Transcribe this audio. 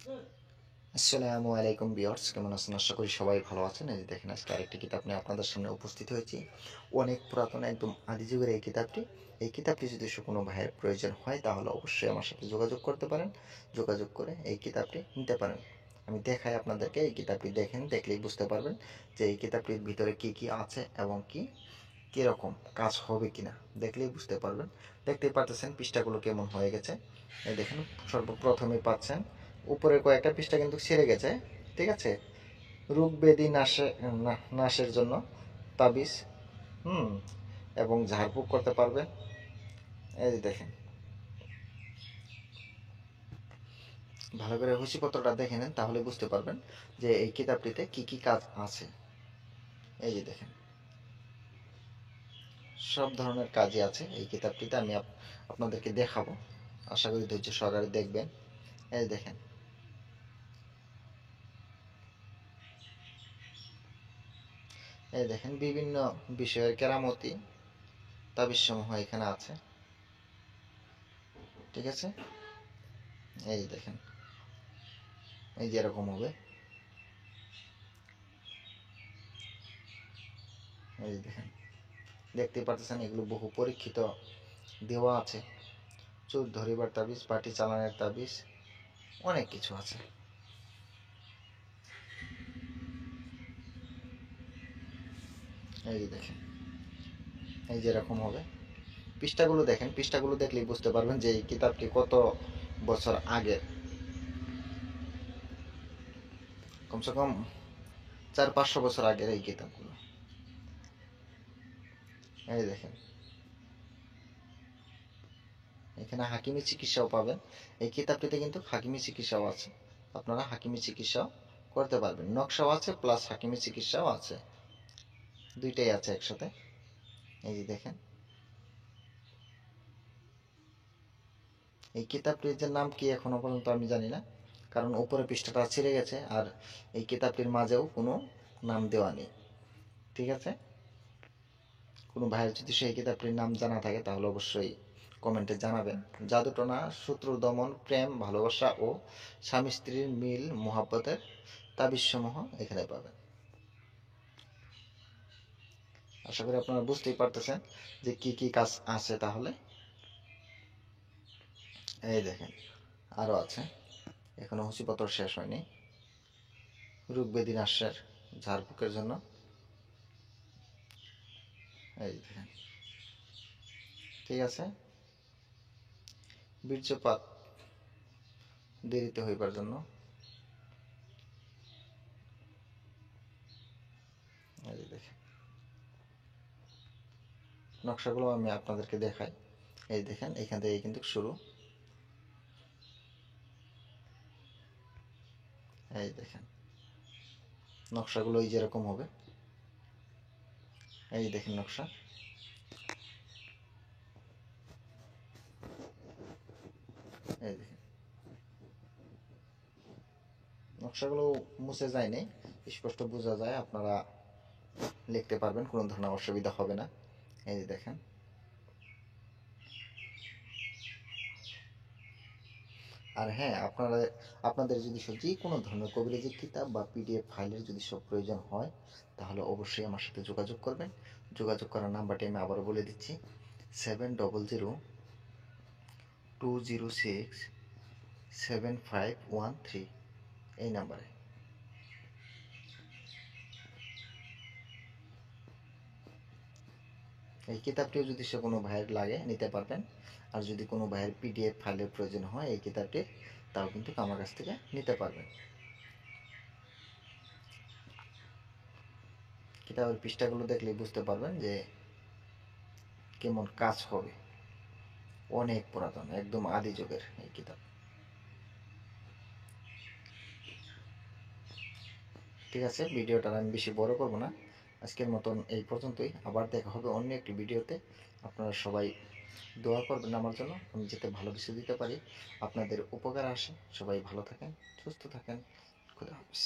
আসসালামু আলাইকুম ভিউয়ার্স, কেমন আছেন? আশা করি সবাই ভালো আছেন। এই যে দেখেন, আজকে আরেকটি কিতাব নিয়ে আপনাদের সামনে উপস্থিত হয়েছি। অনেক পুরাতন, একদম আদি যুগের এই কিতাবটি। এই কিতাবটি যদি কোনো ভাইয়ের প্রয়োজন হয় তাহলে অবশ্যই আমার সাথে যোগাযোগ করতে পারেন। যোগাযোগ করে এই কিতাবটি নিতে পারেন। আমি দেখাই আপনাদেরকে। এই কিতাবটি দেখেন, দেখলেই বুঝতে পারবেন যে এই কিতাবটির ভিতরে কি কি আছে এবং কীরকম কাজ হবে কিনা দেখলেই বুঝতে পারবেন। দেখতেই পারতেছেন পৃষ্ঠাগুলো কেমন হয়ে গেছে। এই দেখেন, সর্বপ্রথমেই পাচ্ছেন উপরের কয়েকটা পৃষ্ঠা কিন্তু ছেড়ে গেছে। ঠিক আছে, রোগ ব্যাধি নাশের জন্য তাবিজ, হুম, এবং ঝাড়ফুঁক করতে পারবেন। এই যে দেখেন, ভালো করে হুঁশিপত্রটা দেখে নেন, তাহলে বুঝতে পারবেন যে এই কিতাবটিতে কি কি কাজ আছে। এই যে দেখেন, সব ধরনের কাজই আছে এই কিতাবটিতে। আমি আপনাদেরকে দেখাবো, আশা করি ধৈর্য সহকারে দেখবেন। এই দেখেন, এই দেখেন বিভিন্ন বিষয়ের কেরামতি তাবিজ সমূহ এখানে আছে। ঠিক আছে, এই দেখেন, এই যে এরকম হবে। এই দেখেন, দেখতে পাচ্ছেন এগুলো বহু পরীক্ষিত দেওয়া আছে। চোর ধরিবার তাবিজ, পাটি চালানের তাবিজ, অনেক কিছু আছে। এই যে দেখেন, এই যে এরকম হবে। পৃষ্ঠাগুলো দেখেন, পৃষ্ঠাগুলো দেখলেই বুঝতে পারবেন যে এই কিতাবটি কত বছর আগের। কমসে কম 400-500 বছর আগের এই কিতাবগুলো। এই দেখেন, এখানে হাকিমি চিকিৎসাও পাবেন। এই কিতাবটিতে কিন্তু হাকিমি চিকিৎসাও আছে। আপনারা হাকিমি চিকিৎসাও করতে পারবেন। নকশাও আছে প্লাস হাকিমি চিকিৎসাও আছে, দুইটাই আছে একসাথে। এই যে দেখেন, এই কিতাবটির যে নাম কি এখনো পর্যন্ত আমি জানি না, কারণ উপরে পৃষ্ঠাটা ছিঁড়ে গেছে আর এই কিতাবটির মাঝেও কোনো নাম দেওয়া নেই। ঠিক আছে, কোনো ভাইয়ের যদি সেই কিতাবটির নাম জানা থাকে তাহলে অবশ্যই কমেন্টে জানাবেন। জাদুটনা, শত্রু দমন, প্রেম, ভালোবাসা ও স্বামী স্ত্রীর মিল, মোহাব্বতের তাবিজসমূহ এখানে পাবেন। আশা করি আপনারা বুঝতেই পারতেছেন যে কি কি কাজ আছে। তাহলে এই দেখেন, আরও আছে, এখনো হুঁশিপত্র শেষ হয়নি। রোগ ব্যাধি নাশের, ঝাড়ফুঁকের জন্য। এই দেখেন, ঠিক আছে, বীর্যপাত দেরিতে হইবার জন্য। এই দেখেন, নকশাগুলো আমি আপনাদেরকে দেখাই। এই দেখেন, এখান থেকে কিন্তু শুরু। এই দেখেন, নকশাগুলো এই যেরকম হবে। এই দেখেন নকশা। এই দেখেন, নকশাগুলো মুছে যায়নি, স্পষ্ট বোঝা যায়। আপনারা লিখতে পারবেন, কোনো ধরনের অসুবিধা হবে না। এই যে দেখেন, আর হ্যাঁ, আপনাদের যদি যে কোনো ধরনের কবিরাজি কিতাব বা পিডিএফ ফাইলের যদি সব প্রয়োজন হয় তাহলে অবশ্যই আমার সাথে যোগাযোগ করবেন। যোগাযোগ করার নাম্বারটি আমি আবারও বলে দিচ্ছি, 7002067513, এই নাম্বারে। এই কিতাবটিও যদি কোনো ভাইয়ের লাগে নিতে পারবেন। আর যদি কোনো ভাইয়ের পিডিএফ ফাইলের প্রয়োজন হয় এই কিতাবটি, তাও কিন্তু আমার কাছ থেকে নিতে পারবেন। কিতাবের পৃষ্ঠাগুলো দেখলে বুঝতে পারবেন যে কেমন কাজ হবে। অনেক পুরাতন, একদম আদি যুগের এই কিতাব। ঠিক আছে, ভিডিওটা আমি বেশি বড় করব না, আজকের মতন এই পর্যন্তই। আবার দেখা হবে অন্য একটি ভিডিওতে। আপনারা সবাই দোয়া করবেন আমার জন্য, আমি যাতে ভালো কিছু দিতে পারি, আপনাদের উপকার আসে। সবাই ভালো থাকেন, সুস্থ থাকেন। খুদা হাফেজ।